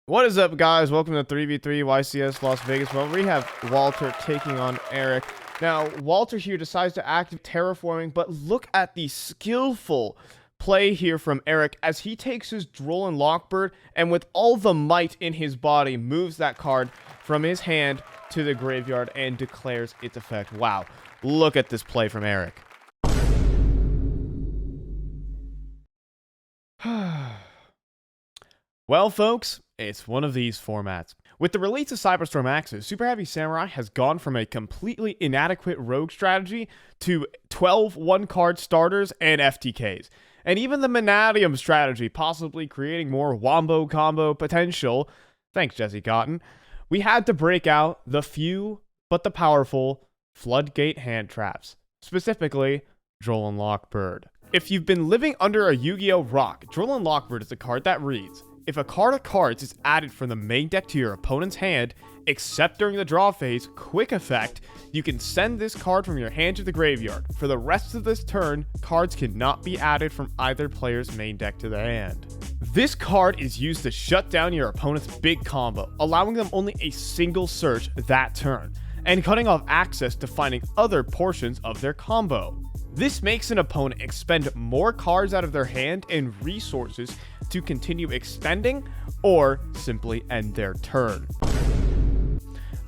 What is up, guys? Welcome to 3v3 YCS Las Vegas, where we have Walter taking on Eric. Now, Walter here decides to active terraforming, but look at the skillful play here from Eric as he takes his Droll and Lockbird and with all the might in his body moves that card from his hand to the graveyard and declares its effect. Wow, look at this play from Eric. Well, folks, it's one of these formats. With the release of Cyberstorm Axis, Super Heavy Samurai has gone from a completely inadequate rogue strategy to 12 one-card starters and FTKs. And even the Manadium strategy, possibly creating more wombo combo potential, thanks Jesse Cotton, we had to break out the few, but the powerful, floodgate hand traps, specifically Droll and Lockbird. If you've been living under a Yu-Gi-Oh! Rock, Droll and Lockbird is a card that reads, if a card of cards is added from the main deck to your opponent's hand, except during the draw phase, quick effect, you can send this card from your hand to the graveyard. For the rest of this turn, cards cannot be added from either player's main deck to their hand. This card is used to shut down your opponent's big combo, allowing them only a single search that turn, and cutting off access to finding other portions of their combo. This makes an opponent expend more cards out of their hand and resources to continue extending or simply end their turn.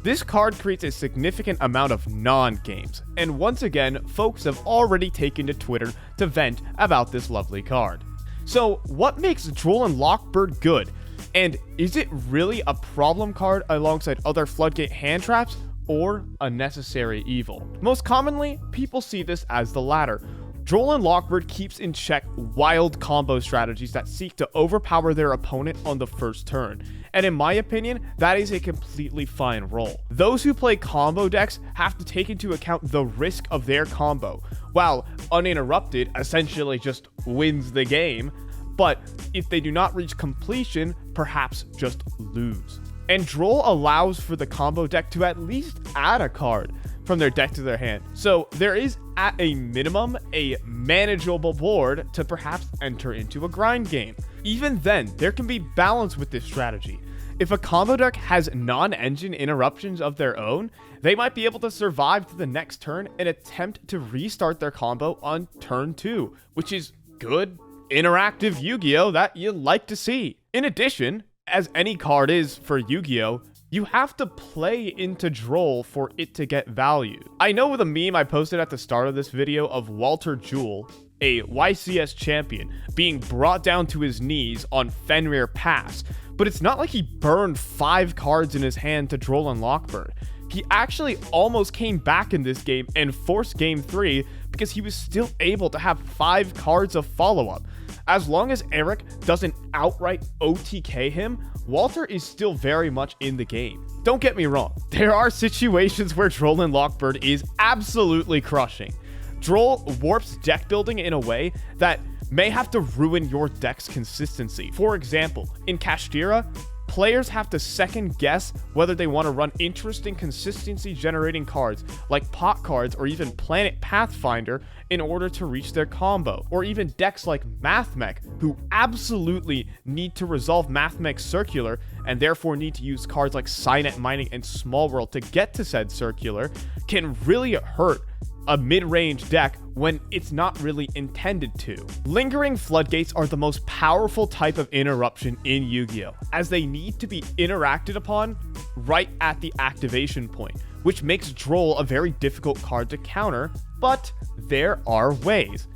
This card creates a significant amount of non-games, and once again, folks have already taken to Twitter to vent about this lovely card. So, what makes Droll and Lockbird good? And is it really a problem card alongside other floodgate hand traps? Or a necessary evil? Most commonly, people see this as the latter. Droll and Lockbird keeps in check wild combo strategies that seek to overpower their opponent on the first turn, and in my opinion, that is a completely fine role. Those who play combo decks have to take into account the risk of their combo, while Uninterrupted essentially just wins the game, but if they do not reach completion, perhaps just lose. And Droll allows for the combo deck to at least add a card from their deck to their hand. So there is, at a minimum, a manageable board to perhaps enter into a grind game. Even then, there can be balance with this strategy. If a combo deck has non-engine interruptions of their own, they might be able to survive to the next turn and attempt to restart their combo on turn 2, which is good, interactive Yu-Gi-Oh! That you like to see. In addition, as any card is for Yu-Gi-Oh!, you have to play into Droll for it to get value. I know the meme I posted at the start of this video of Walter Jewell, a YCS champion, being brought down to his knees on Fenrir Pass, but it's not like he burned 5 cards in his hand to Droll and Lockbird. He actually almost came back in this game and forced game 3 because he was still able to have 5 cards of follow-up. As long as Eric doesn't outright OTK him, Walter is still very much in the game. Don't get me wrong, there are situations where Droll and Lockbird is absolutely crushing. Droll warps deck building in a way that may have to ruin your deck's consistency. For example, in Kashtira, players have to second guess whether they want to run interesting consistency generating cards like pot cards or even Planet Pathfinder in order to reach their combo, or even decks like Mathmech, who absolutely need to resolve Mathmech Circular and therefore need to use cards like Signet Mining and Small World to get to said Circular, can really hurt a mid-range deck when it's not really intended to. Lingering floodgates are the most powerful type of interruption in Yu-Gi-Oh!, as they need to be interacted upon right at the activation point, which makes Droll a very difficult card to counter, but there are ways.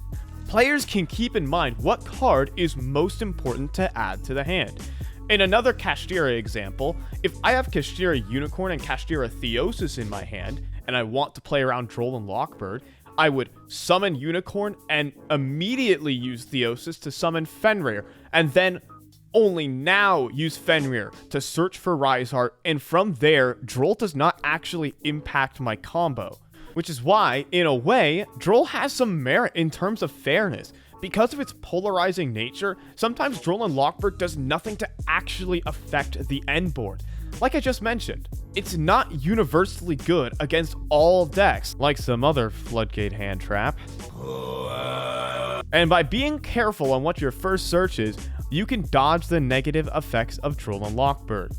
Players can keep in mind what card is most important to add to the hand. In another Kashtira example, if I have Kashtira Unicorn and Kashtira Theosis in my hand, and I want to play around Droll and Lockbird, I would summon Unicorn and immediately use Theosis to summon Fenrir, and then only now use Fenrir to search for Riseheart, and from there, Droll does not actually impact my combo. Which is why, in a way, Droll has some merit in terms of fairness. Because of its polarizing nature, sometimes Droll and Lockbird does nothing to actually affect the end board. Like I just mentioned, it's not universally good against all decks, like some other floodgate hand trap. And by being careful on what your first search is, you can dodge the negative effects of Droll and Lockbird.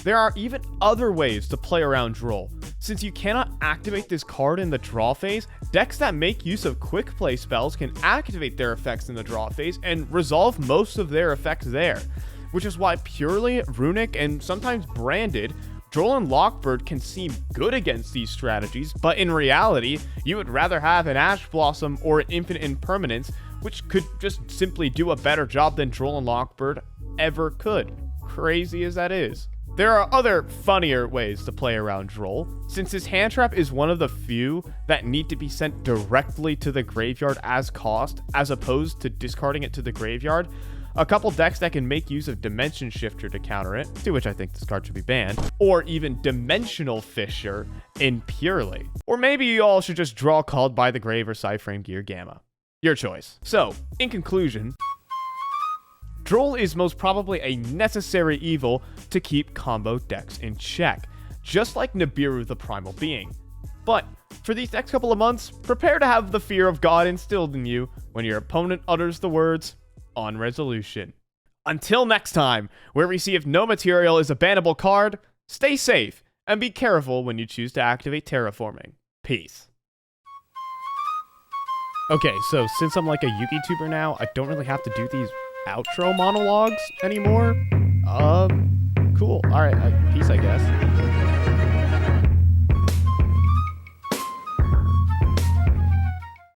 There are even other ways to play around Droll. Since you cannot activate this card in the draw phase, decks that make use of quick play spells can activate their effects in the draw phase and resolve most of their effects there, which is why purely runic and sometimes branded, Droll and Lockbird can seem good against these strategies, but in reality, you would rather have an Ash Blossom or an Infinite Impermanence, which could just simply do a better job than Droll and Lockbird ever could, crazy as that is. There are other funnier ways to play around Droll. Since his hand trap is one of the few that need to be sent directly to the graveyard as cost, as opposed to discarding it to the graveyard, a couple decks that can make use of Dimension Shifter to counter it, to which I think this card should be banned, or even Dimensional Fissure in Purely. Or maybe you all should just draw Called by the Grave or Psyframe Gear Gamma. Your choice. So, in conclusion, Droll is most probably a necessary evil to keep combo decks in check, just like Nibiru the Primal Being. But for these next couple of months, prepare to have the fear of God instilled in you when your opponent utters the words, "On resolution." Until next time, where we see if no material is a bannable card, stay safe and be careful when you choose to activate terraforming. Peace. Okay, so since I'm like a YouTuber now, I don't really have to do these outro monologues anymore. Cool. Alright, peace, I guess.